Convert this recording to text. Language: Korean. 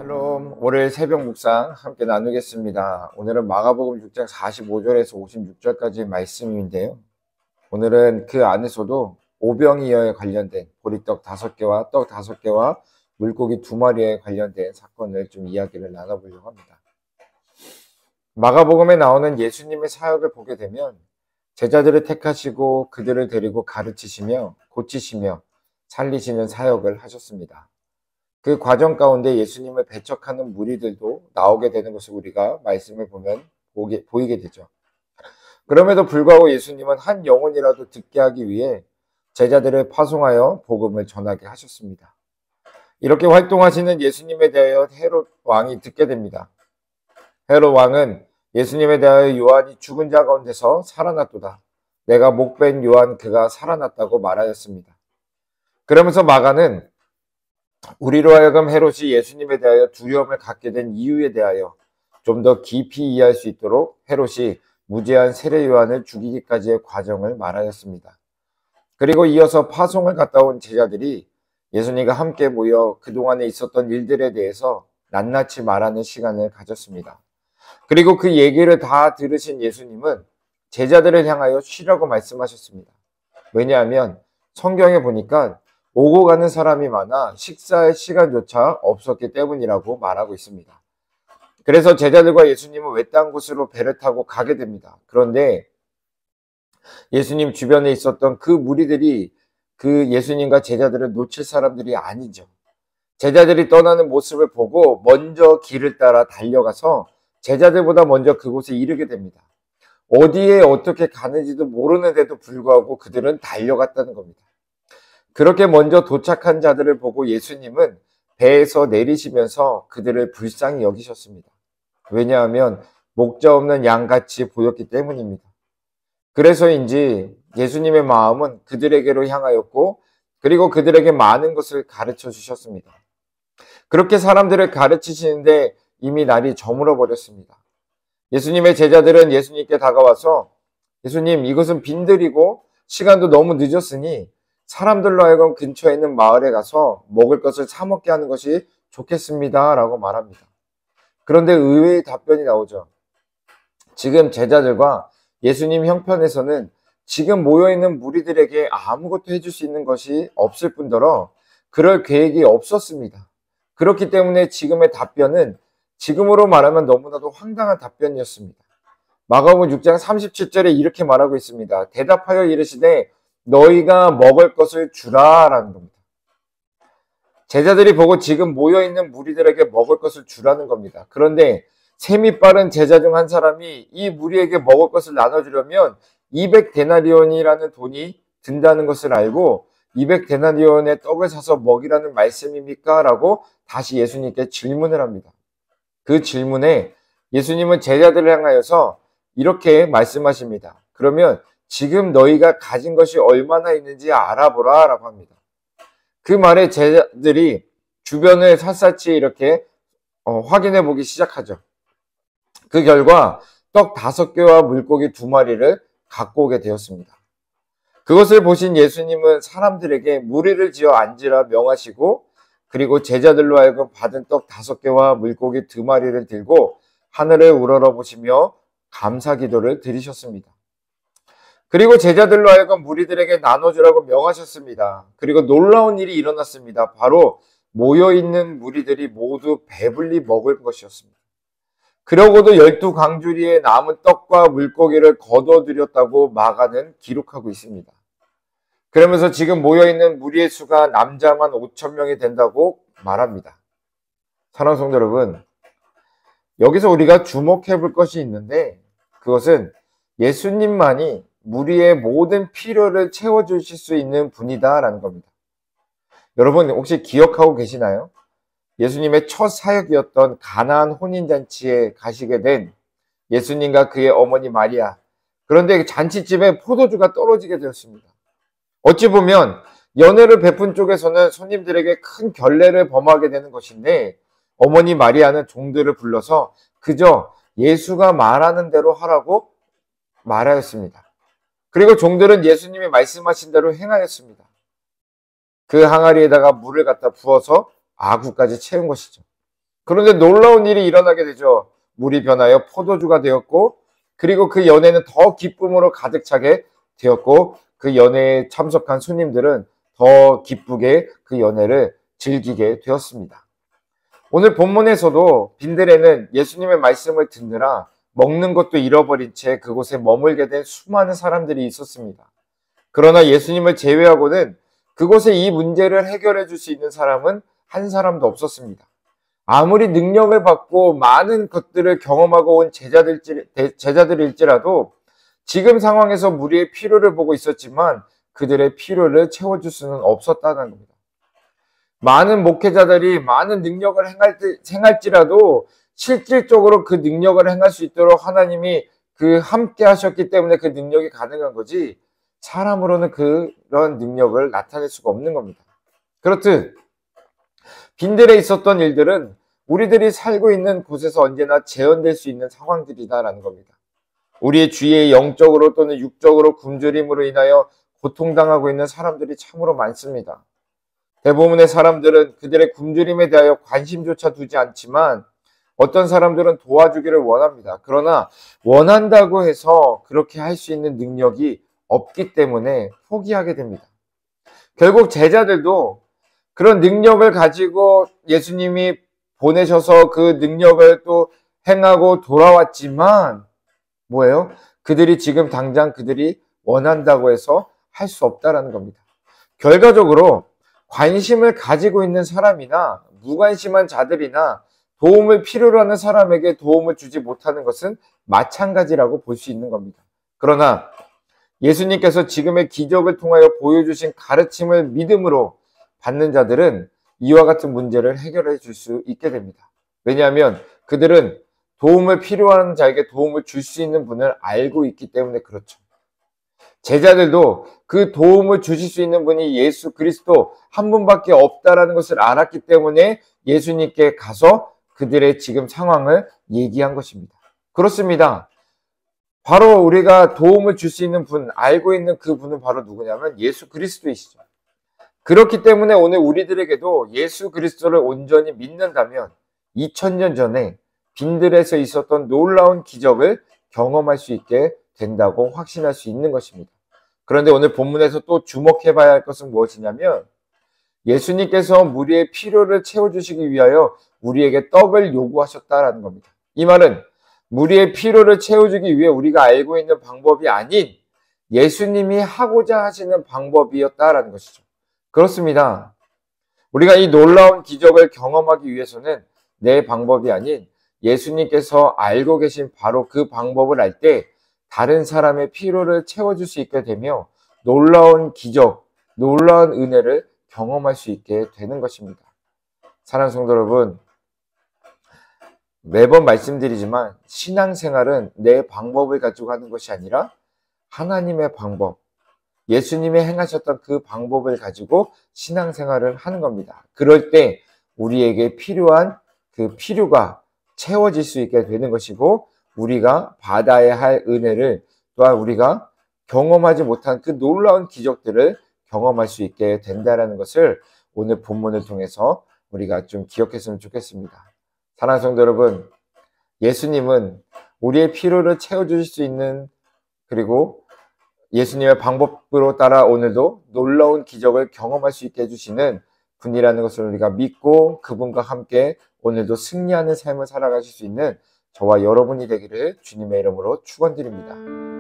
샬롬, 오늘 새벽 묵상 함께 나누겠습니다. 오늘은 마가복음 6장 45절에서 56절까지의 말씀인데요. 오늘은 그 안에서도 오병이어에 관련된 보리떡 5개와 떡 5개와 물고기 2마리에 관련된 사건을 좀 이야기를 나눠보려고 합니다. 마가복음에 나오는 예수님의 사역을 보게 되면 제자들을 택하시고 그들을 데리고 가르치시며 고치시며 살리시는 사역을 하셨습니다. 그 과정 가운데 예수님을 배척하는 무리들도 나오게 되는 것을 우리가 말씀을 보면 보이게 되죠. 그럼에도 불구하고 예수님은 한 영혼이라도 듣게 하기 위해 제자들을 파송하여 복음을 전하게 하셨습니다. 이렇게 활동하시는 예수님에 대하여 헤롯 왕이 듣게 됩니다. 헤롯 왕은 예수님에 대하여 요한이 죽은 자 가운데서 살아났도다. 내가 목벤 요한 그가 살아났다고 말하였습니다. 그러면서 마가는 우리로 하여금 헤롯이 예수님에 대하여 두려움을 갖게 된 이유에 대하여 좀 더 깊이 이해할 수 있도록 헤롯이 무죄한 세례 요한을 죽이기까지의 과정을 말하였습니다. 그리고 이어서 파송을 갔다 온 제자들이 예수님과 함께 모여 그동안에 있었던 일들에 대해서 낱낱이 말하는 시간을 가졌습니다. 그리고 그 얘기를 다 들으신 예수님은 제자들을 향하여 쉬라고 말씀하셨습니다. 왜냐하면 성경에 보니까 오고 가는 사람이 많아 식사할 시간조차 없었기 때문이라고 말하고 있습니다. 그래서 제자들과 예수님은 외딴 곳으로 배를 타고 가게 됩니다. 그런데 예수님 주변에 있었던 그 무리들이 그 예수님과 제자들을 놓칠 사람들이 아니죠. 제자들이 떠나는 모습을 보고 먼저 길을 따라 달려가서 제자들보다 먼저 그곳에 이르게 됩니다. 어디에 어떻게 가는지도 모르는데도 불구하고 그들은 달려갔다는 겁니다. 그렇게 먼저 도착한 자들을 보고 예수님은 배에서 내리시면서 그들을 불쌍히 여기셨습니다. 왜냐하면 목자 없는 양같이 보였기 때문입니다. 그래서인지 예수님의 마음은 그들에게로 향하였고 그리고 그들에게 많은 것을 가르쳐 주셨습니다. 그렇게 사람들을 가르치시는데 이미 날이 저물어 버렸습니다. 예수님의 제자들은 예수님께 다가와서 예수님, 이것은 빈들이고 시간도 너무 늦었으니 사람들로 하여금 근처에 있는 마을에 가서 먹을 것을 사 먹게 하는 것이 좋겠습니다 라고 말합니다. 그런데 의외의 답변이 나오죠. 지금 제자들과 예수님 형편에서는 지금 모여있는 무리들에게 아무것도 해줄 수 있는 것이 없을 뿐더러 그럴 계획이 없었습니다. 그렇기 때문에 지금의 답변은 지금으로 말하면 너무나도 황당한 답변이었습니다. 마가복음 6장 37절에 이렇게 말하고 있습니다. 대답하여 이르시되 너희가 먹을 것을 주라 라는 겁니다. 제자들이 보고 지금 모여있는 무리들에게 먹을 것을 주라는 겁니다. 그런데 셈이 빠른 제자 중 한 사람이 이 무리에게 먹을 것을 나눠주려면 200데나리온이라는 돈이 든다는 것을 알고 200데나리온의 떡을 사서 먹이라는 말씀입니까? 라고 다시 예수님께 질문을 합니다. 그 질문에 예수님은 제자들을 향하여서 이렇게 말씀하십니다. 그러면 지금 너희가 가진 것이 얼마나 있는지 알아보라 라고 합니다. 그 말에 제자들이 주변을 샅샅이 이렇게 확인해 보기 시작하죠. 그 결과 떡 5개와 물고기 2마리를 갖고 오게 되었습니다. 그것을 보신 예수님은 사람들에게 무리를 지어 앉으라 명하시고 그리고 제자들로 하여금 받은 떡 5개와 물고기 2마리를 들고 하늘을 우러러보시며 감사 기도를 드리셨습니다. 그리고 제자들로 하여금 무리들에게 나눠주라고 명하셨습니다. 그리고 놀라운 일이 일어났습니다. 바로 모여있는 무리들이 모두 배불리 먹을 것이었습니다. 그러고도 12강주리에 남은 떡과 물고기를 거둬들였다고 마가는 기록하고 있습니다. 그러면서 지금 모여있는 무리의 수가 남자만 5,000명이 된다고 말합니다. 사랑하는 성도 여러분, 여기서 우리가 주목해 볼 것이 있는데 그것은 예수님만이 무리의 모든 필요를 채워주실 수 있는 분이다라는 겁니다. 여러분 혹시 기억하고 계시나요? 예수님의 첫 사역이었던 가나안 혼인잔치에 가시게 된 예수님과 그의 어머니 마리아. 그런데 잔치집에 포도주가 떨어지게 되었습니다. 어찌 보면 연회를 베푼 쪽에서는 손님들에게 큰 결례를 범하게 되는 것인데 어머니 마리아는 종들을 불러서 그저 예수가 말하는 대로 하라고 말하였습니다. 그리고 종들은 예수님이 말씀하신 대로 행하였습니다. 그 항아리에다가 물을 갖다 부어서 아구까지 채운 것이죠. 그런데 놀라운 일이 일어나게 되죠. 물이 변하여 포도주가 되었고, 그리고 그 연회는 더 기쁨으로 가득 차게 되었고, 그 연회에 참석한 손님들은 더 기쁘게 그 연회를 즐기게 되었습니다. 오늘 본문에서도 빈들에는 예수님의 말씀을 듣느라 먹는 것도 잃어버린 채 그곳에 머물게 된 수많은 사람들이 있었습니다. 그러나 예수님을 제외하고는 그곳에 이 문제를 해결해 줄 수 있는 사람은 한 사람도 없었습니다. 아무리 능력을 받고 많은 것들을 경험하고 온 제자들일지라도 지금 상황에서 무리의 필요를 보고 있었지만 그들의 필요를 채워줄 수는 없었다는 겁니다. 많은 목회자들이 많은 능력을 행할지라도 실질적으로 그 능력을 행할 수 있도록 하나님이 함께 하셨기 때문에 그 능력이 가능한 거지, 사람으로는 그런 능력을 나타낼 수가 없는 겁니다. 그렇듯 빈들에 있었던 일들은 우리들이 살고 있는 곳에서 언제나 재현될 수 있는 상황들이다라는 겁니다. 우리의 주위에 영적으로 또는 육적으로 굶주림으로 인하여 고통당하고 있는 사람들이 참으로 많습니다. 대부분의 사람들은 그들의 굶주림에 대하여 관심조차 두지 않지만 어떤 사람들은 도와주기를 원합니다. 그러나 원한다고 해서 그렇게 할 수 있는 능력이 없기 때문에 포기하게 됩니다. 결국 제자들도 그런 능력을 가지고 예수님이 보내셔서 그 능력을 또 행하고 돌아왔지만 뭐예요? 그들이 지금 당장 그들이 원한다고 해서 할 수 없다라는 겁니다. 결과적으로 관심을 가지고 있는 사람이나 무관심한 자들이나 도움을 필요로 하는 사람에게 도움을 주지 못하는 것은 마찬가지라고 볼 수 있는 겁니다. 그러나 예수님께서 지금의 기적을 통하여 보여주신 가르침을 믿음으로 받는 자들은 이와 같은 문제를 해결해 줄 수 있게 됩니다. 왜냐하면 그들은 도움을 필요한 자에게 도움을 줄 수 있는 분을 알고 있기 때문에 그렇죠. 제자들도 그 도움을 주실 수 있는 분이 예수 그리스도 한 분밖에 없다라는 것을 알았기 때문에 예수님께 가서 그들의 지금 상황을 얘기한 것입니다. 그렇습니다. 바로 우리가 도움을 줄 수 있는 분, 알고 있는 그 분은 바로 누구냐면 예수 그리스도이시죠. 그렇기 때문에 오늘 우리들에게도 예수 그리스도를 온전히 믿는다면 2000년 전에 빈들에서 있었던 놀라운 기적을 경험할 수 있게 된다고 확신할 수 있는 것입니다. 그런데 오늘 본문에서 또 주목해 봐야 할 것은 무엇이냐면 예수님께서 우리의 필요를 채워주시기 위하여 우리에게 떡을 요구하셨다라는 겁니다. 이 말은 우리의 필요를 채워주기 위해 우리가 알고 있는 방법이 아닌 예수님이 하고자 하시는 방법이었다라는 것이죠. 그렇습니다. 우리가 이 놀라운 기적을 경험하기 위해서는 내 방법이 아닌 예수님께서 알고 계신 바로 그 방법을 알 때 다른 사람의 필요를 채워줄 수 있게 되며 놀라운 기적, 놀라운 은혜를 경험할 수 있게 되는 것입니다. 사랑하는 성도 여러분, 매번 말씀드리지만 신앙생활은 내 방법을 가지고 하는 것이 아니라 하나님의 방법, 예수님이 행하셨던 그 방법을 가지고 신앙생활을 하는 겁니다. 그럴 때 우리에게 필요한 그 필요가 채워질 수 있게 되는 것이고 우리가 받아야 할 은혜를 또한 우리가 경험하지 못한 그 놀라운 기적들을 경험할 수 있게 된다는 것을 오늘 본문을 통해서 우리가 좀 기억했으면 좋겠습니다. 사랑하는 성도 여러분, 예수님은 우리의 필요를 채워주실 수 있는 그리고 예수님의 방법으로 따라 오늘도 놀라운 기적을 경험할 수 있게 해주시는 분이라는 것을 우리가 믿고 그분과 함께 오늘도 승리하는 삶을 살아가실 수 있는 저와 여러분이 되기를 주님의 이름으로 축원드립니다.